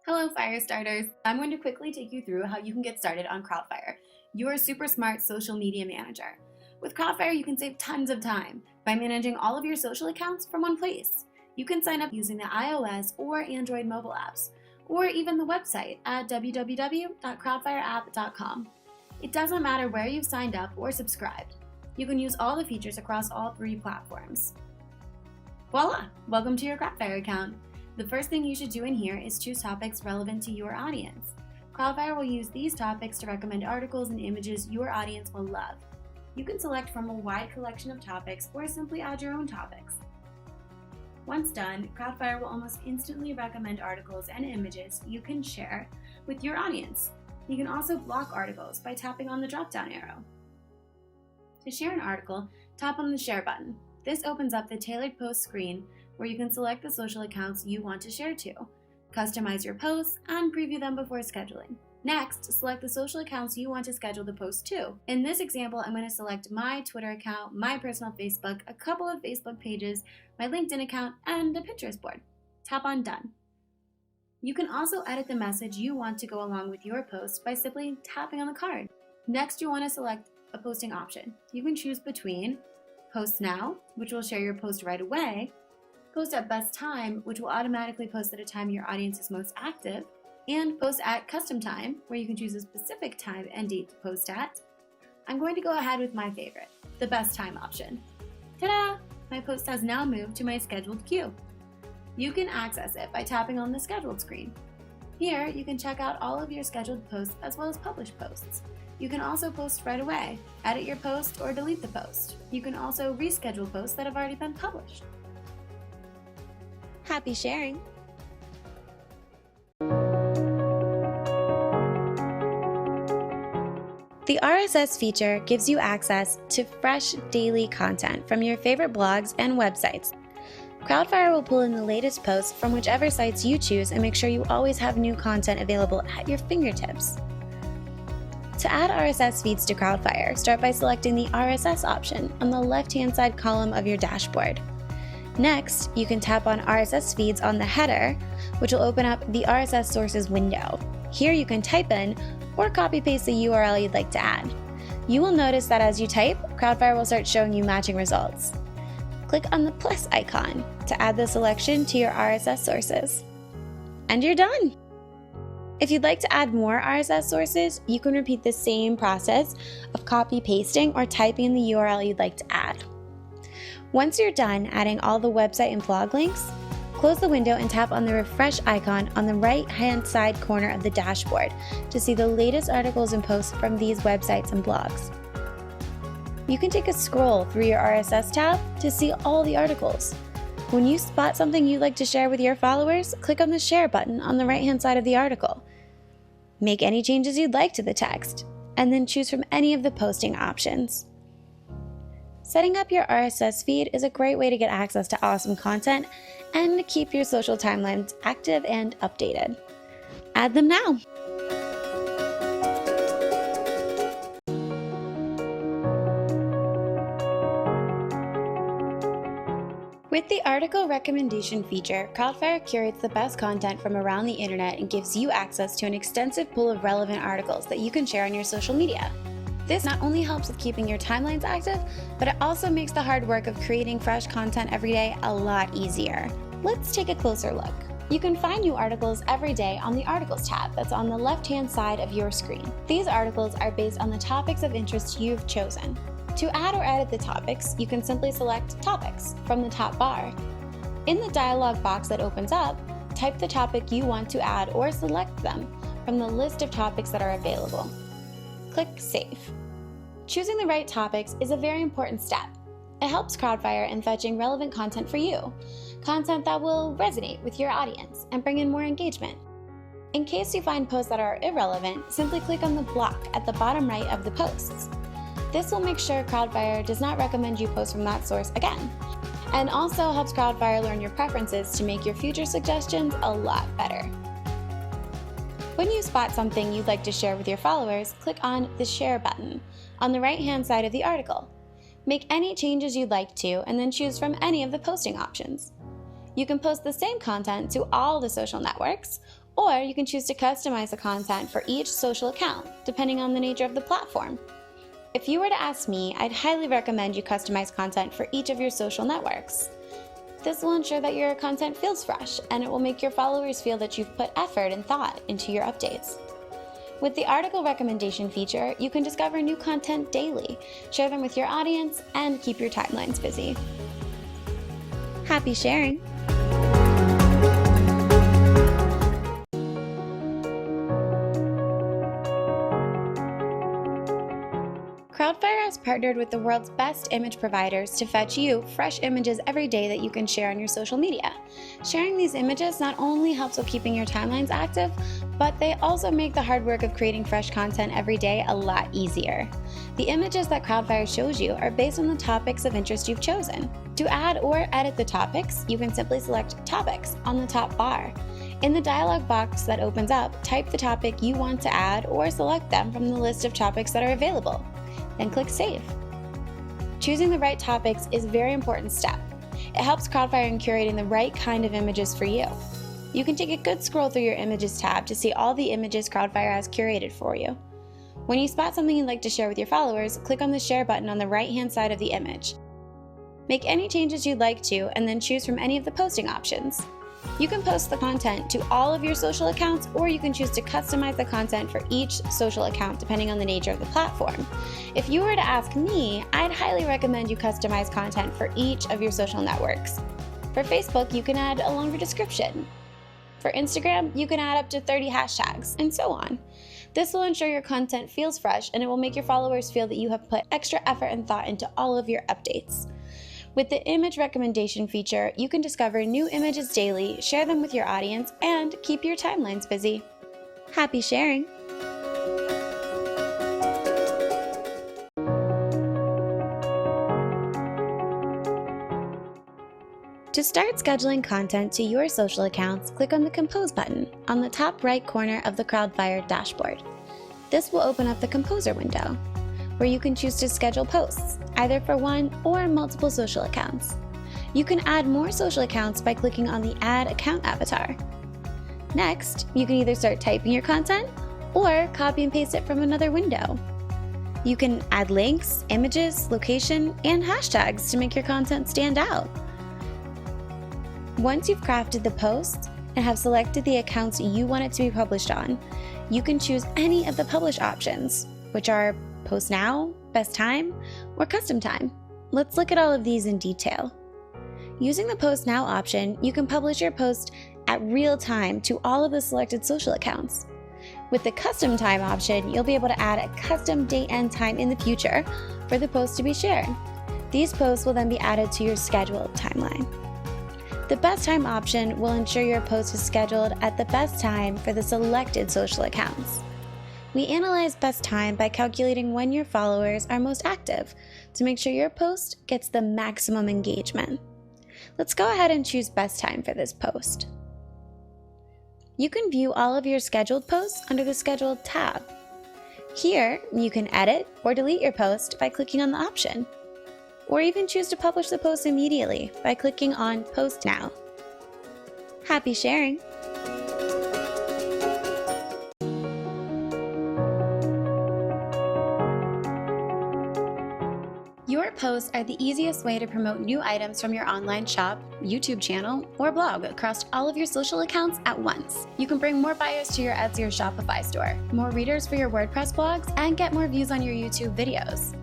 Hello Firestarters! I'm going to quickly take you through how you can get started on Crowdfire, your super smart social media manager. With Crowdfire, you can save tons of time by managing all of your social accounts from one place. You can sign up using the iOS or Android mobile apps, or even the website at www.crowdfireapp.com. It doesn't matter where you've signed up or subscribed. You can use all the features across all three platforms. Voila! Welcome to your Crowdfire account. The first thing you should do in here is choose topics relevant to your audience. Crowdfire will use these topics to recommend articles and images your audience will love. You can select from a wide collection of topics or simply add your own topics. Once done, Crowdfire will almost instantly recommend articles and images you can share with your audience. You can also block articles by tapping on the drop-down arrow. To share an article, tap on the Share button. This opens up the Tailored Post screen where you can select the social accounts you want to share to, customize your posts, and preview them before scheduling. Next, select the social accounts you want to schedule the post to. In this example, I'm going to select my Twitter account, my personal Facebook, a couple of Facebook pages, my LinkedIn account, and a Pinterest board. Tap on Done. You can also edit the message you want to go along with your post by simply tapping on the card. Next, you want to select a posting option. You can choose between Post Now, which will share your post right away, Post at Best Time, which will automatically post at a time your audience is most active, and Post at Custom Time, where you can choose a specific time and date to post at. I'm going to go ahead with my favorite, the Best Time option. Ta-da! My post has now moved to my scheduled queue. You can access it by tapping on the Scheduled screen. Here, you can check out all of your scheduled posts as well as published posts. You can also post right away, edit your post, or delete the post. You can also reschedule posts that have already been published. Happy sharing! The RSS feature gives you access to fresh daily content from your favorite blogs and websites. Crowdfire will pull in the latest posts from whichever sites you choose and make sure you always have new content available at your fingertips. To add RSS feeds to Crowdfire, start by selecting the RSS option on the left-hand side column of your dashboard. Next, you can tap on RSS feeds on the header, which will open up the RSS sources window. Here you can type in or copy-paste the URL you'd like to add. You will notice that as you type, Crowdfire will start showing you matching results. Click on the plus icon to add the selection to your RSS sources. And you're done! If you'd like to add more RSS sources, you can repeat the same process of copy-pasting or typing in the URL you'd like to add. Once you're done adding all the website and blog links, close the window and tap on the refresh icon on the right-hand side corner of the dashboard to see the latest articles and posts from these websites and blogs. You can take a scroll through your RSS tab to see all the articles. When you spot something you'd like to share with your followers, click on the Share button on the right-hand side of the article. Make any changes you'd like to the text, and then choose from any of the posting options. Setting up your RSS feed is a great way to get access to awesome content and to keep your social timelines active and updated. Add them now! With the article recommendation feature, Crowdfire curates the best content from around the internet and gives you access to an extensive pool of relevant articles that you can share on your social media. This not only helps with keeping your timelines active, but it also makes the hard work of creating fresh content every day a lot easier. Let's take a closer look. You can find new articles every day on the Articles tab that's on the left-hand side of your screen. These articles are based on the topics of interest you've chosen. To add or edit the topics, you can simply select Topics from the top bar. In the dialog box that opens up, type the topic you want to add or select them from the list of topics that are available. Click Save. Choosing the right topics is a very important step. It helps Crowdfire in fetching relevant content for you, content that will resonate with your audience and bring in more engagement. In case you find posts that are irrelevant, simply click on the block at the bottom right of the posts. This will make sure Crowdfire does not recommend you post from that source again, and also helps Crowdfire learn your preferences to make your future suggestions a lot better. When you spot something you'd like to share with your followers, click on the Share button on the right-hand side of the article. Make any changes you'd like to, and then choose from any of the posting options. You can post the same content to all the social networks, Or you can choose to customize the content for each social account, depending on the nature of the platform. If you were to ask me, I'd highly recommend you customize content for each of your social networks. This will ensure that your content feels fresh, and it will make your followers feel that you've put effort and thought into your updates. With the article recommendation feature, you can discover new content daily, share them with your audience, and keep your timelines busy. Happy sharing! Crowdfire has partnered with the world's best image providers to fetch you fresh images every day that you can share on your social media. Sharing these images not only helps with keeping your timelines active, but they also make the hard work of creating fresh content every day a lot easier. The images that Crowdfire shows you are based on the topics of interest you've chosen. To add or edit the topics, you can simply select Topics on the top bar. In the dialog box that opens up, type the topic you want to add or select them from the list of topics that are available. Then click Save. Choosing the right topics is a very important step. It helps Crowdfire in curating the right kind of images for you. You can take a good scroll through your Images tab to see all the images Crowdfire has curated for you. When you spot something you'd like to share with your followers, click on the Share button on the right-hand side of the image. Make any changes you'd like to, and then choose from any of the posting options. You can post the content to all of your social accounts, or you can choose to customize the content for each social account depending on the nature of the platform. If you were to ask me, I'd highly recommend you customize content for each of your social networks. For Facebook, you can add a longer description. For Instagram, you can add up to 30 hashtags, and so on. This will ensure your content feels fresh, and it will make your followers feel that you have put extra effort and thought into all of your updates. With the image recommendation feature, you can discover new images daily, share them with your audience, and keep your timelines busy. Happy sharing! To start scheduling content to your social accounts, click on the Compose button on the top right corner of the Crowdfire dashboard. This will open up the Composer window, where you can choose to schedule posts, either for one or multiple social accounts. You can add more social accounts by clicking on the Add Account avatar. Next, you can either start typing your content or copy and paste it from another window. You can add links, images, location, and hashtags to make your content stand out. Once you've crafted the post and have selected the accounts you want it to be published on, you can choose any of the publish options, which are Post Now, Best Time, or Custom Time. Let's look at all of these in detail. Using the Post Now option, you can publish your post at real time to all of the selected social accounts. With the Custom Time option, you'll be able to add a custom date and time in the future for the post to be shared. These posts will then be added to your scheduled timeline. The Best Time option will ensure your post is scheduled at the best time for the selected social accounts. We analyze best time by calculating when your followers are most active to make sure your post gets the maximum engagement. Let's go ahead and choose best time for this post. You can view all of your scheduled posts under the Scheduled tab. Here, you can edit or delete your post by clicking on the option, or even choose to publish the post immediately by clicking on Post Now. Happy sharing! Your posts are the easiest way to promote new items from your online shop, YouTube channel, or blog across all of your social accounts at once. You can bring more buyers to your Etsy or Shopify store, more readers for your WordPress blogs, and get more views on your YouTube videos.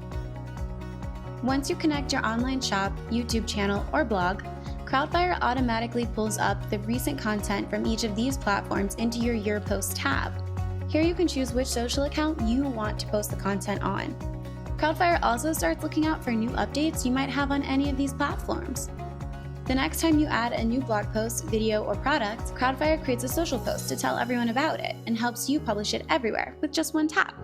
Once you connect your online shop, YouTube channel, or blog, Crowdfire automatically pulls up the recent content from each of these platforms into your Post tab. Here you can choose which social account you want to post the content on. Crowdfire also starts looking out for new updates you might have on any of these platforms. The next time you add a new blog post, video, or product, Crowdfire creates a social post to tell everyone about it and helps you publish it everywhere with just one tap.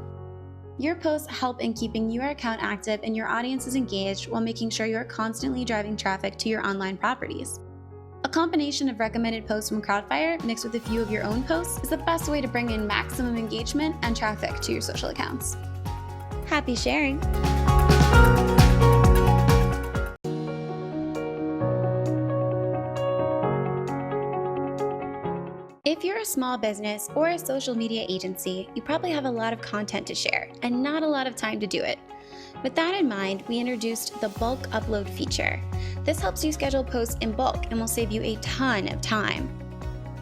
Your posts help in keeping your account active and your audience is engaged while making sure you're constantly driving traffic to your online properties. A combination of recommended posts from Crowdfire mixed with a few of your own posts is the best way to bring in maximum engagement and traffic to your social accounts. Happy sharing! If you're a small business or a social media agency, you probably have a lot of content to share and not a lot of time to do it. With that in mind, we introduced the bulk upload feature. This helps you schedule posts in bulk and will save you a ton of time.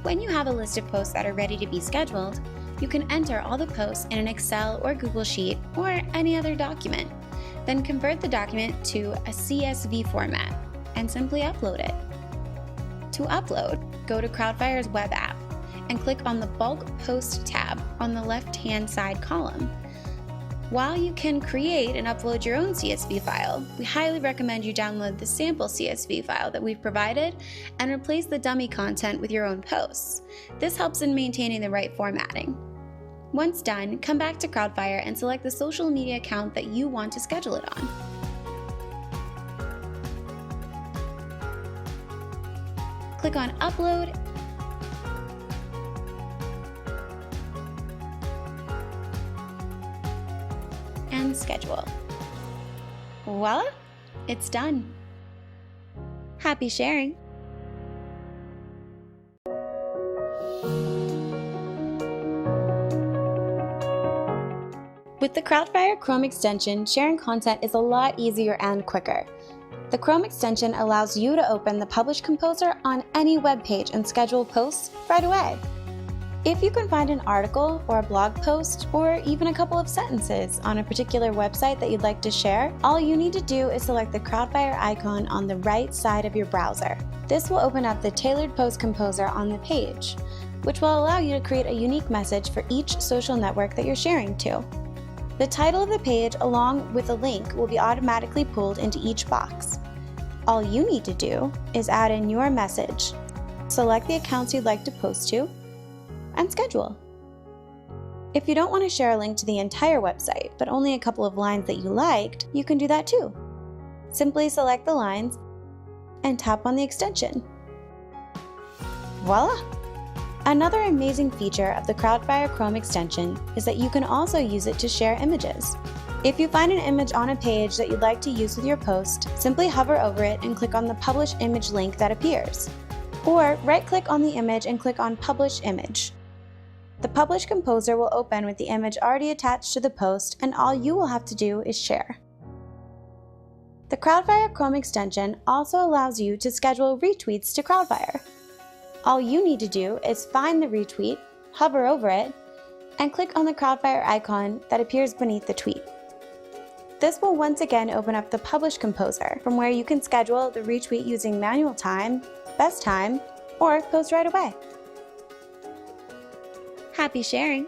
When you have a list of posts that are ready to be scheduled, you can enter all the posts in an Excel or Google Sheet or any other document. Then convert the document to a CSV format and simply upload it. To upload, go to Crowdfire's web app and click on the Bulk Post tab on the left-hand side column. While you can create and upload your own CSV file, we highly recommend you download the sample CSV file that we've provided and replace the dummy content with your own posts. This helps in maintaining the right formatting. Once done, come back to Crowdfire and select the social media account that you want to schedule it on. Click on Upload and schedule. Voila! It's done. Happy sharing! With the Crowdfire Chrome extension, sharing content is a lot easier and quicker. The Chrome extension allows you to open the Publish Composer on any web page and schedule posts right away. If you can find an article or a blog post or even a couple of sentences on a particular website that you'd like to share, all you need to do is select the Crowdfire icon on the right side of your browser. This will open up the Tailored Post Composer on the page, which will allow you to create a unique message for each social network that you're sharing to. The title of the page along with a link will be automatically pulled into each box. All you need to do is add in your message, select the accounts you'd like to post to, and schedule. If you don't want to share a link to the entire website, but only a couple of lines that you liked, you can do that too. Simply select the lines and tap on the extension. Voila! Another amazing feature of the Crowdfire Chrome extension is that you can also use it to share images. If you find an image on a page that you'd like to use with your post, simply hover over it and click on the Publish Image link that appears. Or right-click on the image and click on Publish Image. The Publish Composer will open with the image already attached to the post, and all you will have to do is share. The Crowdfire Chrome extension also allows you to schedule retweets to Crowdfire. All you need to do is find the retweet, hover over it, and click on the Crowdfire icon that appears beneath the tweet. This will once again open up the Publish Composer, from where you can schedule the retweet using manual time, best time, or post right away. Happy sharing!